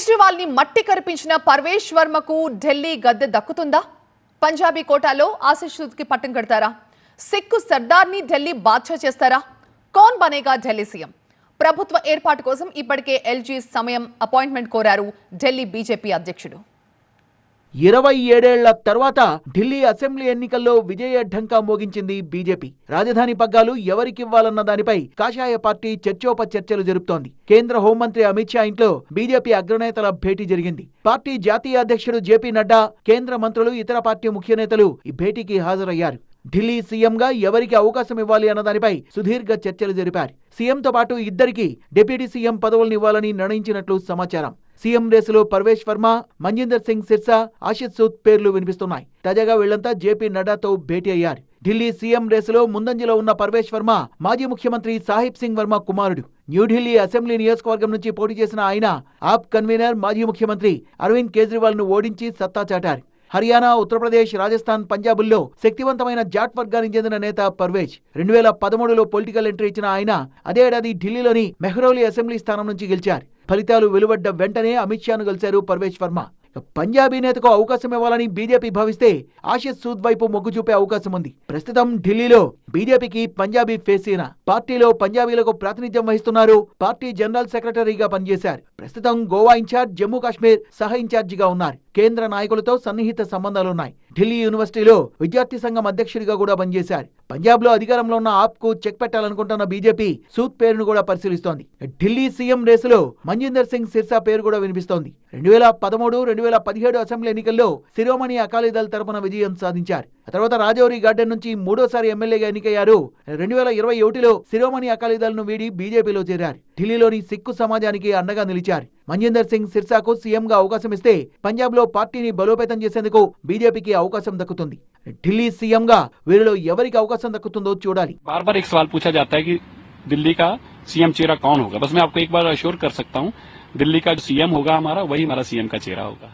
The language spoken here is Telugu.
కేజ్రీవాల్ ని మట్టి కరిపించిన పర్వేష్ వర్మకు ఢిల్లీ గద్దె దక్కుతుందా? పంజాబీ కోటాలో ఆశిష్ సూద్ కి పట్టం కడతారా? సిక్కు సర్దార్ ని ఢిల్లీ బాద్షా చేస్తారా? కౌన్ బనేగా ఢిల్లీ సీఎం? ప్రభుత్వ ఏర్పాటు కోసం ఇప్పటికే ఎల్జీ సమయం అపాయింట్మెంట్ కోరారు ఢిల్లీ బీజేపీ అధ్యక్షుడు. 27 ఏళ్ల తర్వాత ఢిల్లీ అసెంబ్లీ ఎన్నికల్లో విజయ ఢంకా మోగించింది బీజేపీ. రాజధాని పగ్గాలు ఎవరికివ్వాలన్న దానిపై కాషాయ పార్టీ చర్చోపచర్చలు జరుపుతోంది. కేంద్ర హోంమంత్రి అమిత్ షా ఇంట్లో బీజేపీ అగ్రనేతల భేటీ జరిగింది. పార్టీ జాతీయ అధ్యక్షుడు జేపీ నడ్డా, కేంద్ర మంత్రులు, ఇతర పార్టీ ముఖ్య నేతలు ఈ భేటీకి హాజరయ్యారు. ఢిల్లీ సీఎంగా ఎవరికి అవకాశం ఇవ్వాలి అన్న దానిపై సుదీర్ఘ చర్చలు జరిపారు. సీఎంతో పాటు ఇద్దరికి డిప్యూటీ సీఎం పదవులను ఇవ్వాలని నిర్ణయించినట్లు సమాచారం. సీఎం రేసులో పర్వేష్ వర్మ, మంజిందర్ సింగ్ సిర్సా, ఆశిష్ సూద్ పేర్లు వినిపిస్తున్నాయి. తాజాగా వీళ్లంతా జేపీ నడ్డాతో భేటీ అయ్యారు. ఢిల్లీ సీఎం రేసులో ముందంజలో ఉన్న పర్వేష్ వర్మ మాజీ ముఖ్యమంత్రి సాహిబ్ సింగ్ వర్మ కుమారుడు. న్యూఢిల్లీ అసెంబ్లీ నియోజకవర్గం నుంచి పోటీ చేసిన ఆయన ఆప్ కన్వీనర్ మాజీ ముఖ్యమంత్రి అరవింద్ కేజ్రీవాల్ ను ఓడించి సత్తా చాటారు. హర్యానా, ఉత్తరప్రదేశ్, రాజస్థాన్, పంజాబుల్లో శక్తివంతమైన జాట్ వర్గానికి చెందిన నేత పర్వేజ్ 2013లో పొలిటికల్ ఎంట్రీ ఇచ్చిన ఆయన అదే ఏడాది ఢిల్లీలోని మెహ్రౌలీ అసెంబ్లీ స్థానం నుంచి గెలిచారు. ఫలితాలు వెలువడ్డ వెంటనే అమిత్ షాను కలిశారు పర్వేష్ వర్మ. పంజాబీ నేతకు అవకాశం ఇవ్వాలని బీజేపీ భావిస్తే ఆశిష్ సూద్ వైపు మొగ్గు చూపే అవకాశం ఉంది. ప్రస్తుతం ఢిల్లీలో బీజేపీకి పంజాబీ ఫేసీనా. పార్టీలో పంజాబీలకు ప్రాతినిధ్యం వహిస్తున్నారు. పార్టీ జనరల్ సెక్రటరీగా పనిచేశారు. ప్రస్తుతం గోవా ఇన్ఛార్జ్, జమ్మూ కాశ్మీర్ సహ ఇన్ఛార్జిగా ఉన్నారు. కేంద్ర నాయకులతో సన్నిహిత సంబంధాలున్నాయి. ఢిల్లీ యూనివర్సిటీలో విద్యార్థి సంఘం అధ్యక్షుడిగా కూడా పనిచేశారు. పంజాబ్ లో అధికారంలో ఉన్న ఆప్ కు చెక్ పెట్టాలనుకుంటున్న బీజేపీ సూద్ పేరును కూడా పరిశీలిస్తోంది. ఢిల్లీ సీఎం రేసులో మంజిందర్ సింగ్ సిర్సా పేరు కూడా వినిపిస్తోంది. 2013, 2017 అసెంబ్లీ ఎన్నికల్లో శిరోమణి అకాలీదళ్ తరపున విజయం సాధించారు. ఆ తర్వాత రాజౌరి గార్డెన్ నుంచి మూడోసారి ఎమ్మెల్యేగా ఎన్నికయ్యారు. 2021లో శిరోమణి అకాలీదళ్ ను వీడి బీజేపీలో చేరారు. ఢిల్లీలోని సిక్కు సమాజానికి అండగా నిలిచారు. మంజిందర్ సింగ్ సిర్సాకు సీఎంగా అవకాశం ఇస్తే పంజాబ్ లో పార్టీని బలోపేతం చేసేందుకు బీజేపీకి అవకాశం దక్కుతుంది. ఢిల్లీ సీఎంగా వీరిలో ఎవరికి అవకాశం దక్కుతుందో చూడాలి. बार बार एक सवाल पूछा जाता है कि दिल्ली का सीएम चेहरा कौन होगा। बस मैं आपको एक बार अश्योर कर सकता हूं, दिल्ली का जो सीएम होगा हमारा, वही हमारा सीएम का चेहरा होगा।